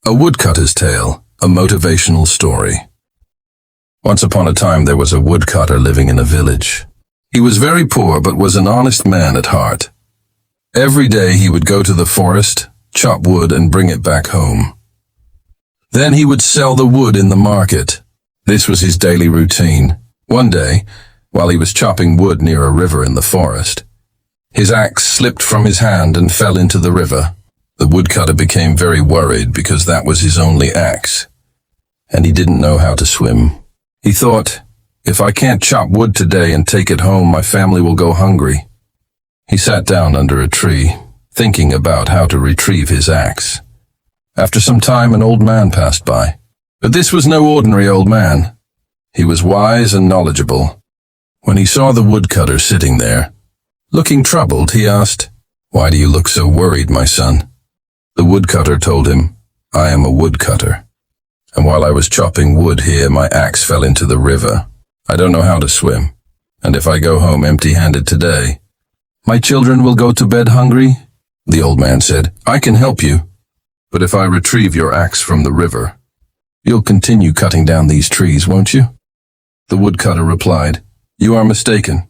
A Woodcutter's Tale, a motivational story. Once upon a time there was a woodcutter living in a village. He was very poor but was an honest man at heart. Every day he would go to the forest, chop wood and bring it back home. Then he would sell the wood in the market. This was his daily routine. One day, while he was chopping wood near a river in the forest, his axe slipped from his hand and fell into the river. The woodcutter became very worried because that was his only axe, and he didn't know how to swim. He thought, if I can't chop wood today and take it home, my family will go hungry. He sat down under a tree, thinking about how to retrieve his axe. After some time, an old man passed by. But this was no ordinary old man. He was wise and knowledgeable. When he saw the woodcutter sitting there, looking troubled, he asked, "Why do you look so worried, my son?" The woodcutter told him, "I am a woodcutter, and while I was chopping wood here, my axe fell into the river. I don't know how to swim, and if I go home empty-handed today, my children will go to bed hungry." The old man said, "I can help you, but if I retrieve your axe from the river, you'll continue cutting down these trees, won't you?" The woodcutter replied, "You are mistaken.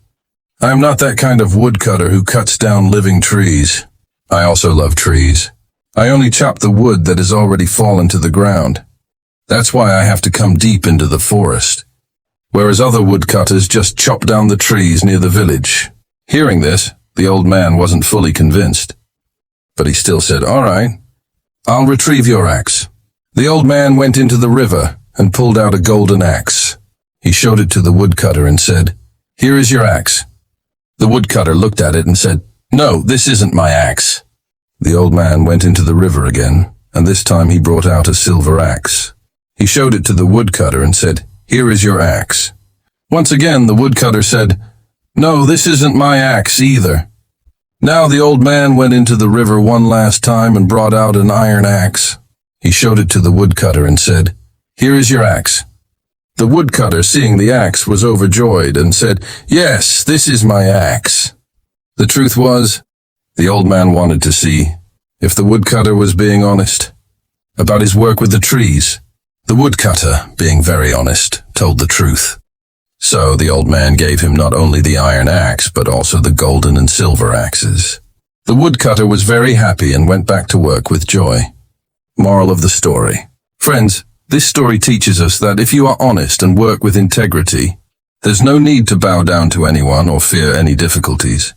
I am not that kind of woodcutter who cuts down living trees. I also love trees. I only chop the wood that has already fallen to the ground. That's why I have to come deep into the forest, whereas other woodcutters just chop down the trees near the village." Hearing this, the old man wasn't fully convinced, but he still said, "All right, I'll retrieve your axe." The old man went into the river and pulled out a golden axe. He showed it to the woodcutter and said, "Here is your axe." The woodcutter looked at it and said, "No, this isn't my axe." The old man went into the river again, and this time he brought out a silver axe. He showed it to the woodcutter and said, "Here is your axe." Once again, the woodcutter said, "No, this isn't my axe either." Now the old man went into the river one last time and brought out an iron axe. He showed it to the woodcutter and said, "Here is your axe." The woodcutter, seeing the axe, was overjoyed and said, "Yes, this is my axe." The truth was, the old man wanted to see if the woodcutter was being honest about his work with the trees. The woodcutter, being very honest, told the truth. So the old man gave him not only the iron axe, but also the golden and silver axes. The woodcutter was very happy and went back to work with joy. Moral of the story. Friends, this story teaches us that if you are honest and work with integrity, there's no need to bow down to anyone or fear any difficulties.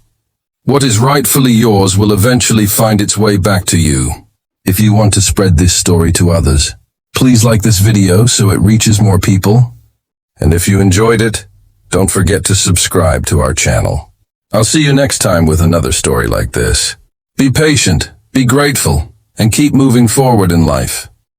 What is rightfully yours will eventually find its way back to you. If you want to spread this story to others, please like this video so it reaches more people. And if you enjoyed it, don't forget to subscribe to our channel. I'll see you next time with another story like this. Be patient, be grateful, and keep moving forward in life.